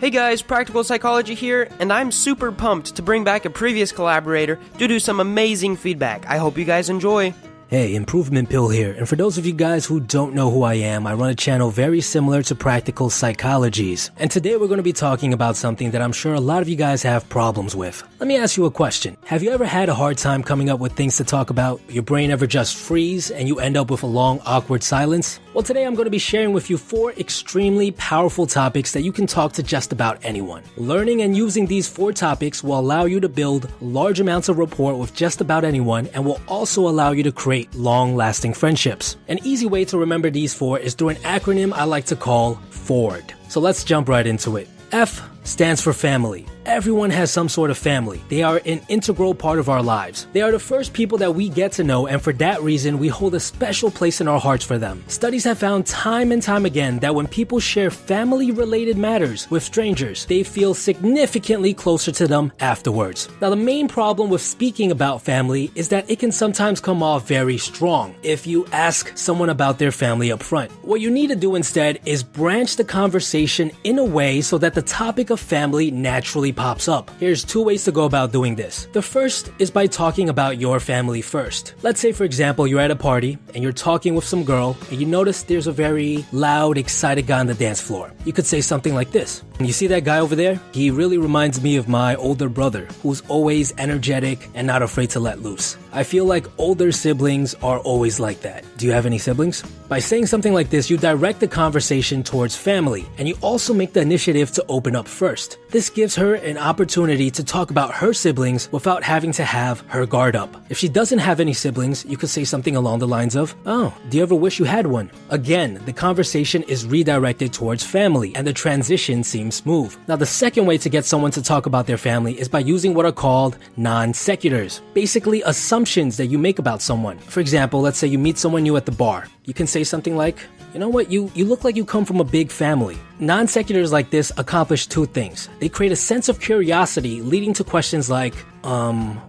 Hey guys, Practical Psychology here, and I'm super pumped to bring back a previous collaborator due to some amazing feedback. I hope you guys enjoy. Hey, Improvement Pill here, and for those of you guys who don't know who I am, I run a channel very similar to Practical Psychologies, and today we're going to be talking about something that I'm sure a lot of you guys have problems with. Let me ask you a question. Have you ever had a hard time coming up with things to talk about? Your brain ever just freeze and you end up with a long, awkward silence? Well, today I'm going to be sharing with you 4 extremely powerful topics that you can talk to just about anyone. Learning and using these 4 topics will allow you to build large amounts of rapport with just about anyone and will also allow you to create long-lasting friendships. An easy way to remember these 4 is through an acronym I like to call FORD. So let's jump right into it. F stands for family. Everyone has some sort of family. They are an integral part of our lives. They are the first people that we get to know, and for that reason, we hold a special place in our hearts for them. Studies have found time and time again that when people share family-related matters with strangers, they feel significantly closer to them afterwards. Now, the main problem with speaking about family is that it can sometimes come off very strong if you ask someone about their family up front. What you need to do instead is branch the conversation in a way so that the topic of family naturally pops up. Here's 2 ways to go about doing this. The first is by talking about your family first. Let's say, for example, you're at a party and you're talking with some girl and you notice there's a very loud, excited guy on the dance floor. You could say something like this. You see that guy over there? He really reminds me of my older brother, who's always energetic and not afraid to let loose. I feel like older siblings are always like that. Do you have any siblings? By saying something like this, you direct the conversation towards family, and you also make the initiative to open up first. This gives her an opportunity to talk about her siblings without having to have her guard up. If she doesn't have any siblings, you could say something along the lines of, "Oh, do you ever wish you had one?" Again, the conversation is redirected towards family, and the transition seems smooth. Now, the second way to get someone to talk about their family is by using what are called non-sequiturs, basically assumptions that you make about someone. For example, let's say you meet someone new at the bar. You can say something like, "You know what, you look like you come from a big family." Non-sequiturs like this accomplish 2 things. They create a sense of curiosity, leading to questions like,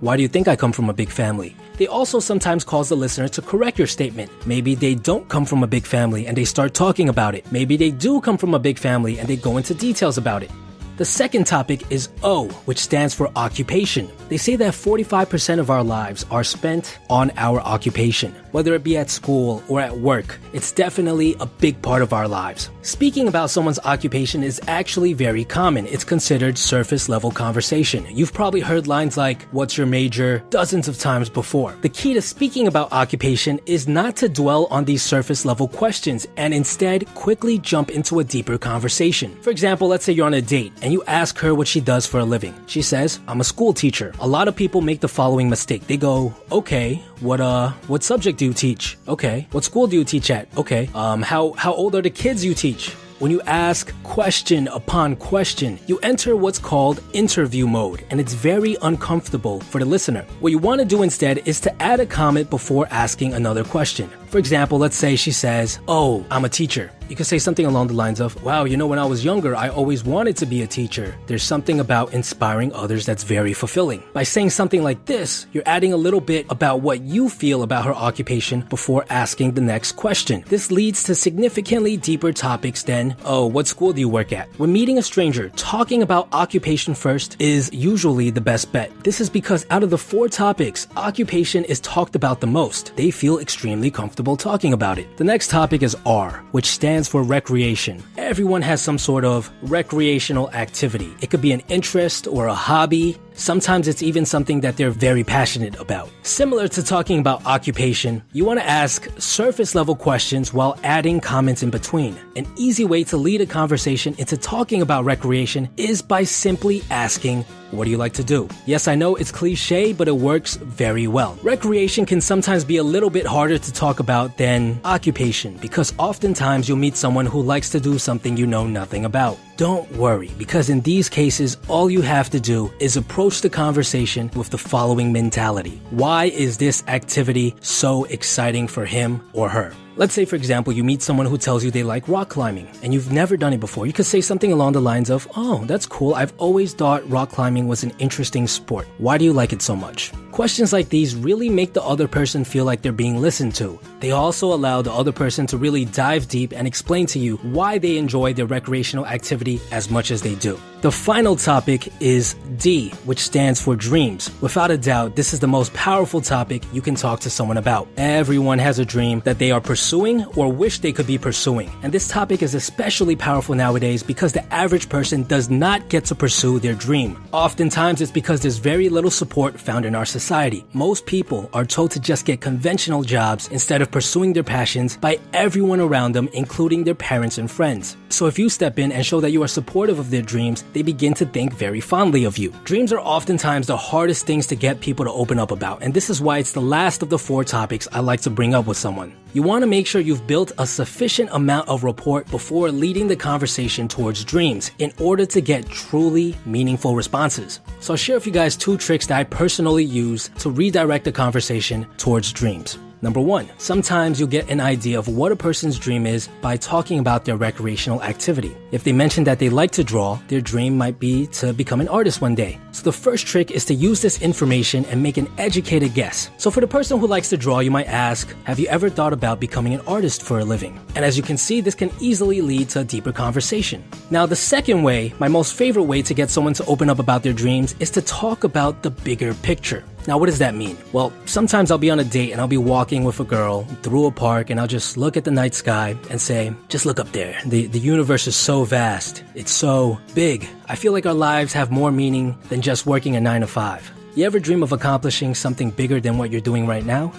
why do you think I come from a big family? They also sometimes cause the listener to correct your statement. Maybe they don't come from a big family and they start talking about it. Maybe they do come from a big family and they go into details about it. The second topic is O, which stands for occupation. They say that 45% of our lives are spent on our occupation. Whether it be at school or at work, it's definitely a big part of our lives. Speaking about someone's occupation is actually very common. It's considered surface level conversation. You've probably heard lines like, "What's your major?" dozens of times before. The key to speaking about occupation is not to dwell on these surface level questions and instead quickly jump into a deeper conversation. For example, let's say you're on a date and you ask her what she does for a living. She says, "I'm a school teacher." A lot of people make the following mistake. They go, "Okay, what subject do you teach?" "Okay." "What school do you teach at?" "Okay." How old are the kids you teach?" When you ask question upon question, you enter what's called interview mode, and it's very uncomfortable for the listener. What you want to do instead is to add a comment before asking another question. For example, let's say she says, "Oh, I'm a teacher." You could say something along the lines of, "Wow, when I was younger, I always wanted to be a teacher." There's something about inspiring others that's very fulfilling. By saying something like this, you're adding a little bit about what you feel about her occupation before asking the next question. This leads to significantly deeper topics than, "Oh, what school do you work at?" When meeting a stranger, talking about occupation first is usually the best bet. This is because out of the 4 topics, occupation is talked about the most. They feel extremely comfortable talking about it. The next topic is R, which stands for recreation. Everyone has some sort of recreational activity. It could be an interest or a hobby. Sometimes it's even something that they're very passionate about. Similar to talking about occupation, you want to ask surface level questions while adding comments in between. An easy way to lead a conversation into talking about recreation is by simply asking, "What do you like to do?" Yes, I know it's cliche, but it works very well. Recreation can sometimes be a little bit harder to talk about than occupation because oftentimes you'll meet someone who likes to do something you know nothing about. Don't worry, because in these cases, all you have to do is approach the conversation with the following mentality. Why is this activity so exciting for him or her? Let's say, for example, you meet someone who tells you they like rock climbing, and you've never done it before. You could say something along the lines of, "Oh, that's cool. I've always thought rock climbing was an interesting sport. Why do you like it so much?" Questions like these really make the other person feel like they're being listened to. They also allow the other person to really dive deep and explain to you why they enjoy their recreational activity as much as they do. The final topic is D, which stands for dreams. Without a doubt, this is the most powerful topic you can talk to someone about. Everyone has a dream that they are pursuing or wish they could be pursuing. And this topic is especially powerful nowadays because the average person does not get to pursue their dream. Oftentimes, it's because there's very little support found in our society. Most people are told to just get conventional jobs instead of pursuing their passions by everyone around them, including their parents and friends. So if you step in and show that you are supportive of their dreams, they begin to think very fondly of you. Dreams are oftentimes the hardest things to get people to open up about, and this is why it's the last of the 4 topics I like to bring up with someone. You want to make sure you've built a sufficient amount of rapport before leading the conversation towards dreams in order to get truly meaningful responses. So I'll share with you guys 2 tricks that I personally use to redirect the conversation towards dreams. Number 1, sometimes you'll get an idea of what a person's dream is by talking about their recreational activity. If they mention that they like to draw, their dream might be to become an artist one day. So the first trick is to use this information and make an educated guess. So for the person who likes to draw, you might ask, "Have you ever thought about becoming an artist for a living?" And as you can see, this can easily lead to a deeper conversation. Now, the second way, my most favorite way to get someone to open up about their dreams, is to talk about the bigger picture. Now, what does that mean? Well, sometimes I'll be on a date and I'll be walking with a girl through a park and I'll just look at the night sky and say, "Just look up there. The universe is so vast. It's so big. I feel like our lives have more meaning than just working a 9 to 5. You ever dream of accomplishing something bigger than what you're doing right now?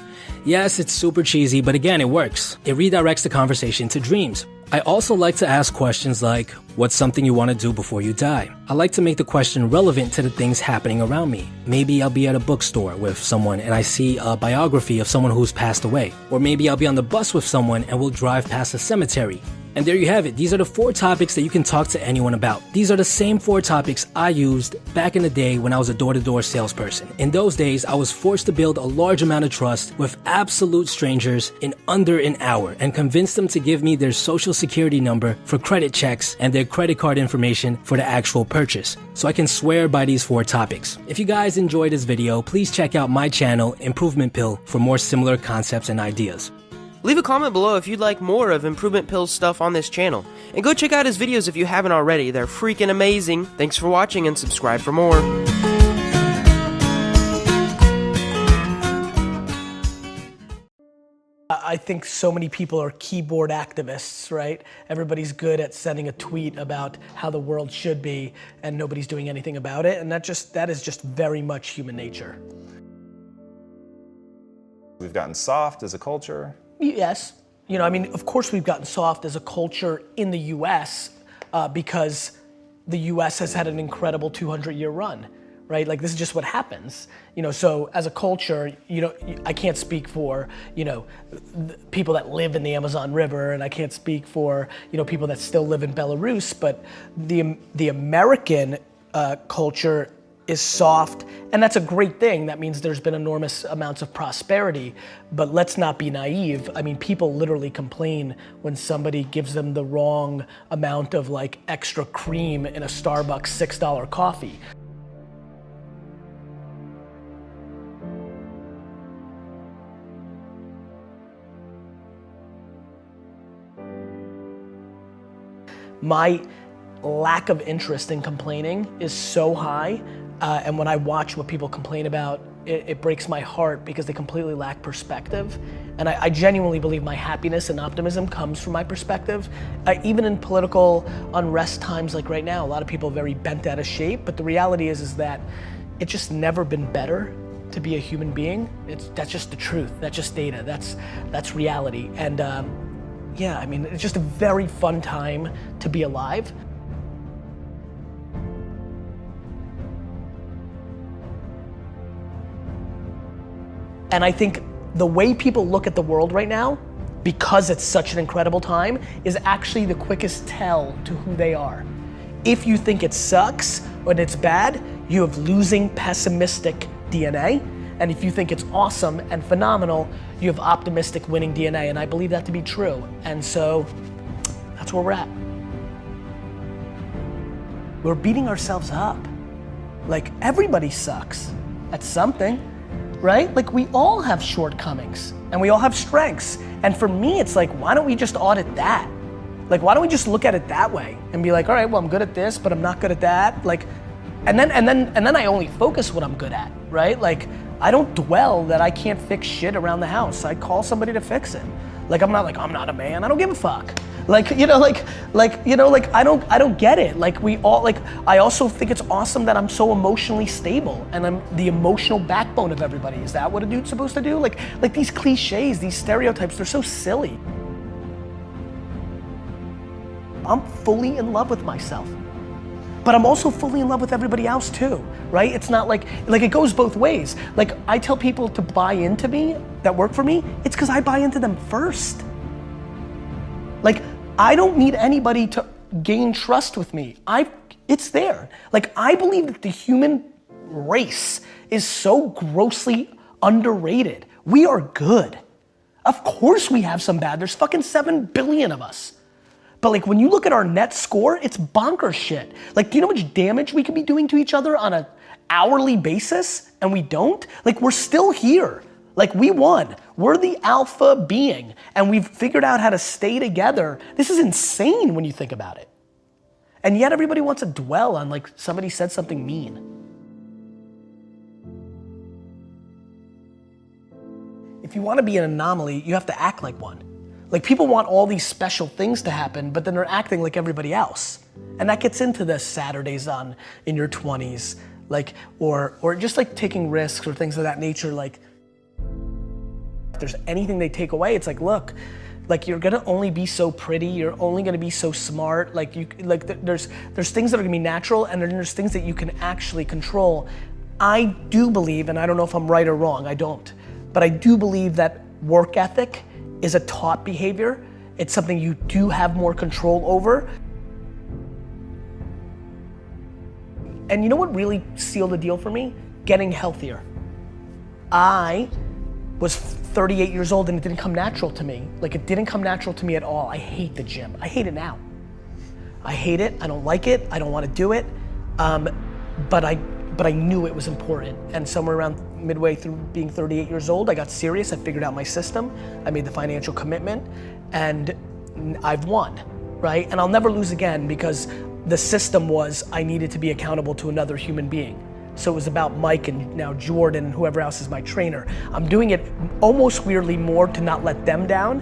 Yes, it's super cheesy, but again, it works. It redirects the conversation to dreams. I also like to ask questions like, what's something you want to do before you die? I like to make the question relevant to the things happening around me. Maybe I'll be at a bookstore with someone and I see a biography of someone who's passed away. Or maybe I'll be on the bus with someone and we'll drive past a cemetery. And there you have it. These are the 4 topics that you can talk to anyone about. These are the same 4 topics I used back in the day when I was a door-to-door salesperson. In those days, I was forced to build a large amount of trust with absolute strangers in under an hour and convince them to give me their social security number for credit checks and their credit card information for the actual purchase. So I can swear by these 4 topics. If you guys enjoyed this video, please check out my channel, Improvement Pill, for more similar concepts and ideas. Leave a comment below if you'd like more of Improvement Pill's stuff on this channel. And go check out his videos if you haven't already. They're freaking amazing. Thanks for watching and subscribe for more. I think so many people are keyboard activists, right? Everybody's good at sending a tweet about how the world should be and nobody's doing anything about it. And that is just very much human nature. We've gotten soft as a culture. Yes. You know, I mean, of course we've gotten soft as a culture in the US because the US has had an incredible 200-year run, right? Like this is just what happens. You know, so as a culture, you know, I can't speak for, you know, people that live in the Amazon River, and I can't speak for, you know, people that still live in Belarus, but the American culture is soft, and that's a great thing. That means there's been enormous amounts of prosperity, but let's not be naive. I mean, people literally complain when somebody gives them the wrong amount of like extra cream in a Starbucks $6 coffee. My lack of interest in complaining is so high, and when I watch what people complain about, it breaks my heart because they completely lack perspective. And I genuinely believe my happiness and optimism comes from my perspective. Even in political unrest times like right now, a lot of people are very bent out of shape, but the reality is that it's just never been better to be a human being. That's just the truth, that's just data, that's reality. And yeah, I mean, it's just a very fun time to be alive. And I think the way people look at the world right now, because it's such an incredible time, is actually the quickest tell to who they are. If you think it sucks or it's bad, you have losing pessimistic DNA. And if you think it's awesome and phenomenal, you have optimistic winning DNA, and I believe that to be true. And so, that's where we're at. We're beating ourselves up. Like, everybody sucks at something, right? Like, we all have shortcomings, and we all have strengths. And for me, it's like, why don't we just audit that? Like, why don't we just look at it that way and be like, all right, well, I'm good at this, but I'm not good at that. Like, and then I only focus what I'm good at, right? Like, I don't dwell that I can't fix shit around the house. I call somebody to fix it. Like, I'm not a man. I don't give a fuck. Like, I don't get it. Like, I also think it's awesome that I'm so emotionally stable and I'm the emotional backbone of everybody. Is that what a dude's supposed to do? Like these cliches, these stereotypes, they're so silly. I'm fully in love with myself, but I'm also fully in love with everybody else too, right? It's not like it goes both ways. Like, I tell people to buy into me, that work for me, it's because I buy into them first. Like, I don't need anybody to gain trust with me. It's there. Like, I believe that the human race is so grossly underrated. We are good. Of course we have some bad. There's fucking 7 billion of us. But like, when you look at our net score, it's bonkers shit. Like, do you know how much damage we could be doing to each other on an hourly basis and we don't? Like, we're still here. Like, we won. We're the alpha being and we've figured out how to stay together. This is insane when you think about it. And yet everybody wants to dwell on like somebody said something mean. If you want to be an anomaly, you have to act like one. Like, people want all these special things to happen, but then they're acting like everybody else. And that gets into the Saturdays in your 20s, like, or just like taking risks or things of that nature. Like, if there's anything they take away, it's like, look, like, you're gonna only be so pretty, you're only gonna be so smart. Like, there's things that are gonna be natural, and then there's things that you can actually control. I do believe, and I don't know if I'm right or wrong, I don't, but I do believe that work ethic is a taught behavior. It's something you do have more control over. And you know what really sealed the deal for me? Getting healthier. I was 38 years old and it didn't come natural to me. Like, it didn't come natural to me at all. I hate the gym. I hate it now. I hate it, I don't like it, I don't want to do it. But I knew it was important. And somewhere around midway through being 38 years old, I got serious, I figured out my system, I made the financial commitment, and I've won, right? And I'll never lose again because the system was I needed to be accountable to another human being. So it was about Mike and now Jordan and whoever else is my trainer. I'm doing it almost weirdly more to not let them down.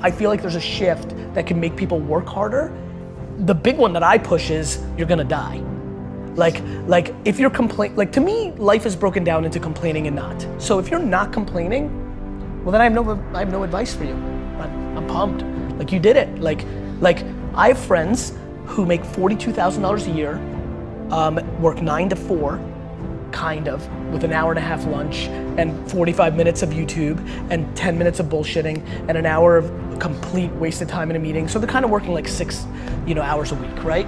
I feel like there's a shift that can make people work harder. The big one that I push is you're gonna die. Like if you're like, to me, life is broken down into complaining and not. So if you're not complaining, well then I have no advice for you. I'm pumped. Like, you did it. Like I have friends who make $42,000 a year, work 9 to 4, kind of, with an hour and a half lunch and 45 minutes of YouTube and 10 minutes of bullshitting and an hour of complete wasted time in a meeting. So they're kind of working like 6, hours a week, right?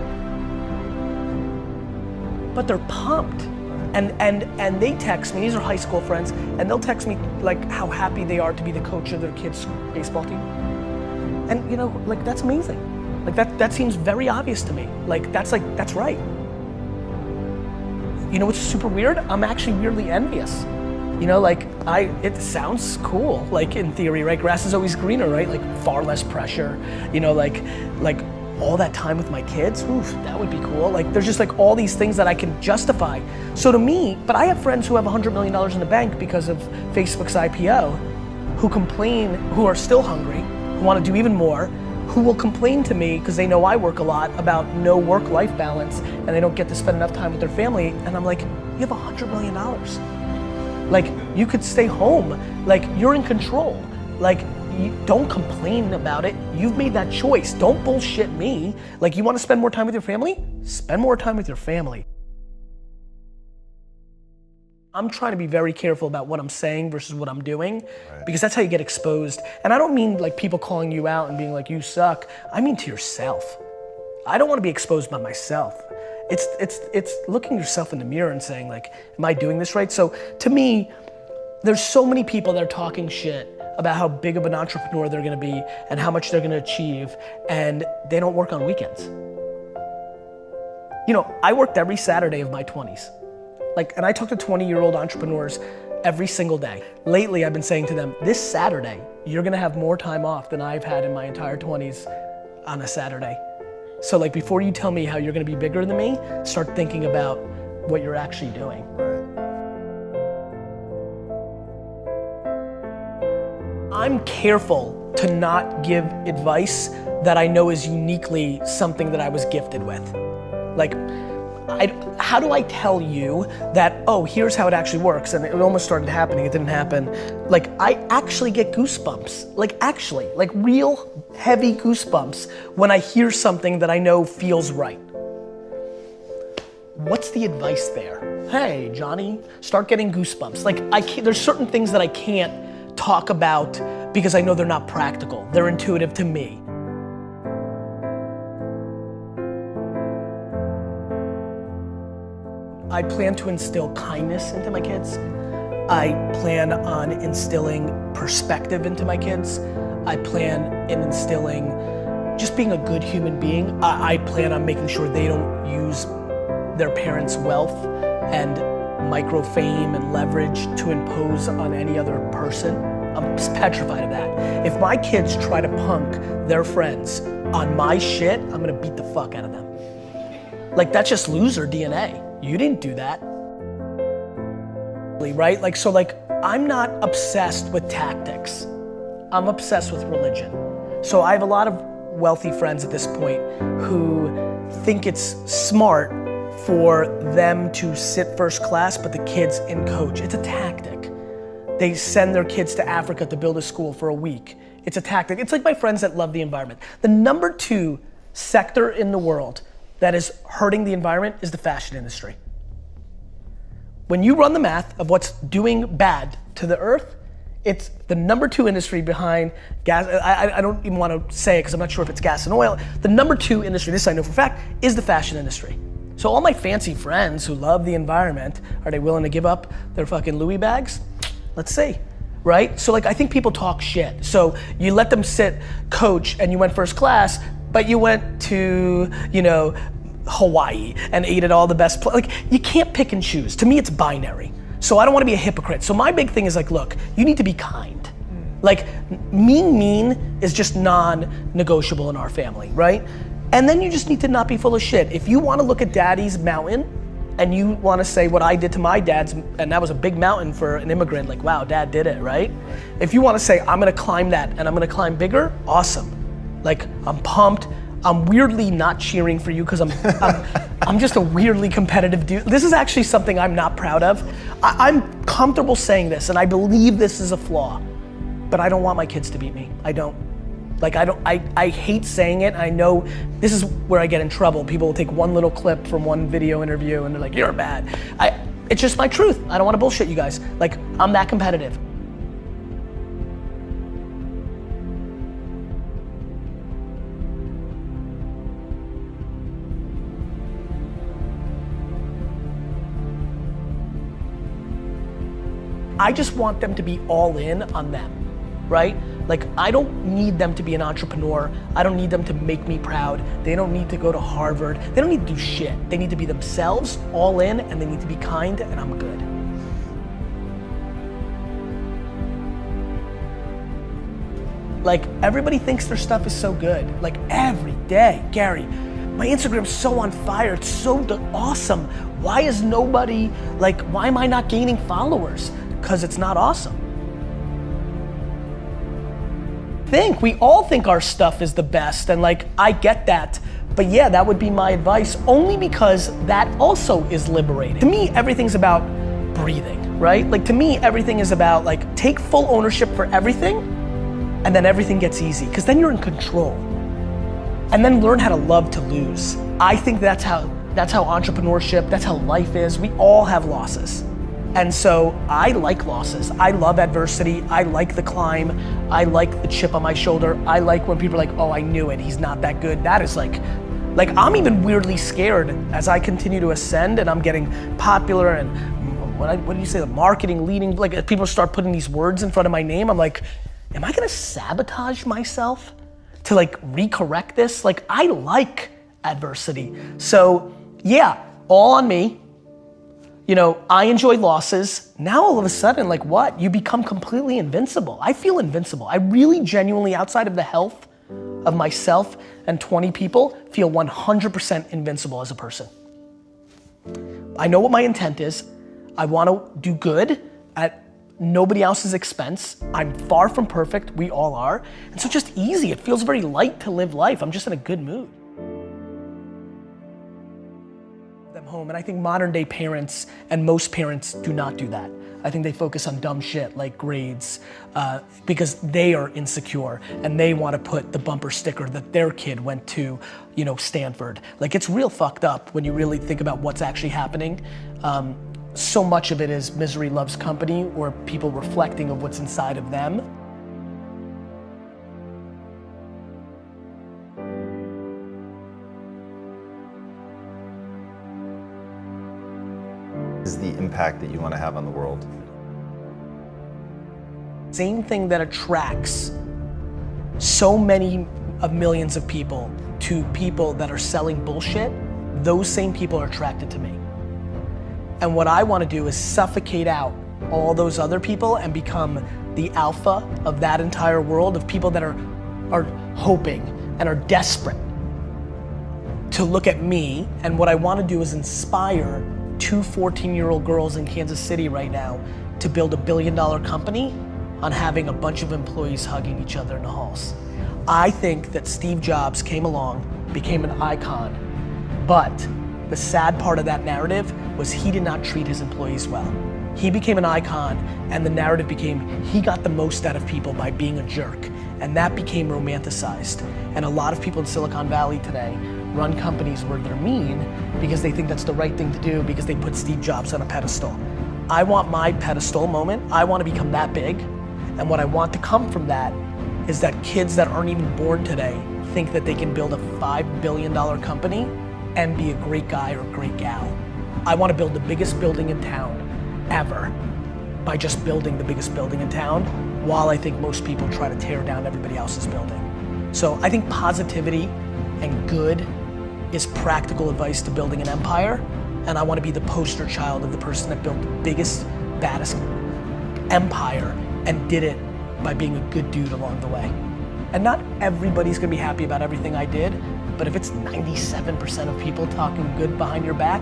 But they're pumped. And they text me, these are high school friends, and they'll text me like how happy they are to be the coach of their kids' baseball team. And like, that's amazing. Like, that seems very obvious to me. Like, that's right. You know what's super weird? I'm actually weirdly envious. It sounds cool, like, in theory, right? Grass is always greener, right? Like, far less pressure, like all that time with my kids, oof, that would be cool. Like, there's just like all these things that I can justify. So to me, but I have friends who have $100 million in the bank because of Facebook's IPO, who complain, who are still hungry, who want to do even more, who will complain to me because they know I work a lot about no work-life balance and they don't get to spend enough time with their family. And I'm like, you have $100 million. Like, you could stay home. Like, you're in control. Like, don't complain about it. You've made that choice. Don't bullshit me. Like, you want to spend more time with your family? Spend more time with your family. I'm trying to be very careful about what I'm saying versus what I'm doing, because that's how you get exposed. And I don't mean like people calling you out and being like, you suck. I mean to yourself. I don't want to be exposed by myself. It's looking yourself in the mirror and saying like, am I doing this right? So to me, there's so many people that are talking shit about how big of an entrepreneur they're gonna be and how much they're gonna achieve, and they don't work on weekends. You know, I worked every Saturday of my 20s. Like, and I talk to 20-year-old entrepreneurs every single day. Lately, I've been saying to them, this Saturday, you're gonna have more time off than I've had in my entire 20s on a Saturday. So like, before you tell me how you're gonna be bigger than me, start thinking about what you're actually doing. I'm careful to not give advice that I know is uniquely something that I was gifted with. Like, how do I tell you that, oh, here's how it actually works, and it almost started happening, it didn't happen. Like, I actually get goosebumps, like real heavy goosebumps when I hear something that I know feels right. What's the advice there? Hey, Johnny, start getting goosebumps. Like, there's certain things that I can't talk about because I know they're not practical, they're intuitive to me. I plan to instill kindness into my kids. I plan on instilling perspective into my kids. I plan in instilling just being a good human being. I plan on making sure they don't use their parents' wealth and micro fame and leverage to impose on any other person. I'm petrified of that. If my kids try to punk their friends on my shit, I'm gonna beat the fuck out of them. Like, that's just loser DNA. You didn't do that. Right? Like, so like, I'm not obsessed with tactics. I'm obsessed with religion. So I have a lot of wealthy friends at this point who think it's smart for them to sit first class, but the kids in coach. It's a tactic. They send their kids to Africa to build a school for a week. It's a tactic. It's like my friends that love the environment. The number 2 sector in the world that is hurting the environment is the fashion industry. When you run the math of what's doing bad to the earth, it's the number 2 industry behind gas. I don't even want to say it because I'm not sure if it's gas and oil. The number 2 industry, this I know for a fact, is the fashion industry. So all my fancy friends who love the environment, are they willing to give up their fucking Louis bags? Let's see, right? So like, I think people talk shit. So you let them sit coach and you went first class, but you went to, you know, Hawaii and ate at all the best like, you can't pick and choose. To me, it's binary. So I don't want to be a hypocrite. So my big thing is like, look, you need to be kind. Like, mean is just non-negotiable in our family, right? And then you just need to not be full of shit. If you want to look at daddy's mountain and you want to say what I did to my dad's, and that was a big mountain for an immigrant, like, wow, dad did it, right? If you want to say, I'm going to climb that and I'm going to climb bigger, awesome. Like, I'm pumped. I'm weirdly not cheering for you because I'm just a weirdly competitive dude. This is actually something I'm not proud of. I'm comfortable saying this and I believe this is a flaw, but I don't want my kids to beat me. I don't. Like, I hate saying it. I know this is where I get in trouble. People will take one little clip from one video interview and they're like, you're bad. It's just my truth. I don't want to bullshit you guys. Like, I'm that competitive. I just want them to be all in on them, right? Like, I don't need them to be an entrepreneur. I don't need them to make me proud. They don't need to go to Harvard. They don't need to do shit. They need to be themselves, all in, and they need to be kind, and I'm good. Like, everybody thinks their stuff is so good. Like, every day, Gary, my Instagram's so on fire, it's so awesome. Why is nobody, like, why am I not gaining followers? Because it's not awesome. We all think our stuff is the best, and like, I get that, but yeah, that would be my advice, only because that also is liberating. To me, everything's about breathing, right? Like, to me, everything is about like, take full ownership for everything, and then everything gets easy, because then you're in control. And then learn how to love to lose. I think that's how entrepreneurship, that's how life is. We all have losses. And so I like losses. I love adversity. I like the climb. I like the chip on my shoulder. I like when people are like, oh, I knew it. He's not that good. That is like, Like, I'm even weirdly scared as I continue to ascend and I'm getting popular and what do you say, the marketing leading, like people start putting these words in front of my name, I'm like, am I gonna sabotage myself to like recorrect this? Like, I like adversity. So yeah, all on me. You know, I enjoy losses. Now all of a sudden, like what? You become completely invincible. I feel invincible. I really genuinely, outside of the health of myself and 20 people, feel 100% invincible as a person. I know what my intent is. I wanna do good at nobody else's expense. I'm far from perfect, we all are. And so just easy, it feels very light to live life. I'm just in a good mood. Them home, and I think modern day parents and most parents do not do that. I think they focus on dumb shit like grades because they are insecure and they want to put the bumper sticker that their kid went to, you know, Stanford. Like, it's real fucked up when you really think about what's actually happening. So much of it is misery loves company, or people reflecting of what's inside of them. Is the impact that you want to have on the world? Same thing that attracts so many of millions of people to people that are selling bullshit, those same people are attracted to me. And what I want to do is suffocate out all those other people and become the alpha of that entire world of people that are hoping and are desperate to look at me. And what I want to do is inspire 2 14-year-old girls in Kansas City right now to build $1 billion company on having a bunch of employees hugging each other in the halls. I think that Steve Jobs came along, became an icon, but the sad part of that narrative was he did not treat his employees well. He became an icon, and the narrative became he got the most out of people by being a jerk, and that became romanticized. And a lot of people in Silicon Valley today run companies where they're mean because they think that's the right thing to do because they put Steve Jobs on a pedestal. I want my pedestal moment. I want to become that big, and what I want to come from that is that kids that aren't even born today think that they can build a $5 billion company and be a great guy or a great gal. I want to build the biggest building in town ever by just building the biggest building in town, while I think most people try to tear down everybody else's building. So I think positivity and good is practical advice to building an empire, and I want to be the poster child of the person that built the biggest, baddest empire and did it by being a good dude along the way. And not everybody's gonna be happy about everything I did, but if it's 97% of people talking good behind your back,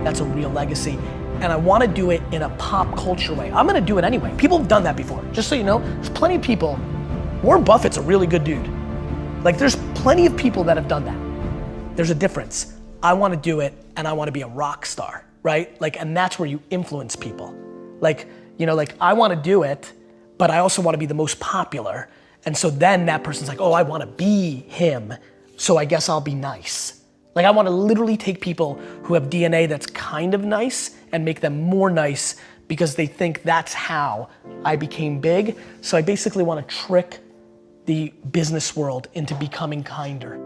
that's a real legacy. And I wanna do it in a pop culture way. I'm gonna do it anyway. People have done that before. Just so you know, there's plenty of people. Warren Buffett's a really good dude. Like, there's plenty of people that have done that. There's a difference. I wanna do it and I wanna be a rock star, right? Like, and that's where you influence people. Like, you know, like I wanna do it, but I also wanna be the most popular. And so then that person's like, oh, I wanna be him, so I guess I'll be nice. Like, I wanna literally take people who have DNA that's kind of nice and make them more nice because they think that's how I became big. So I basically wanna trick the business world into becoming kinder.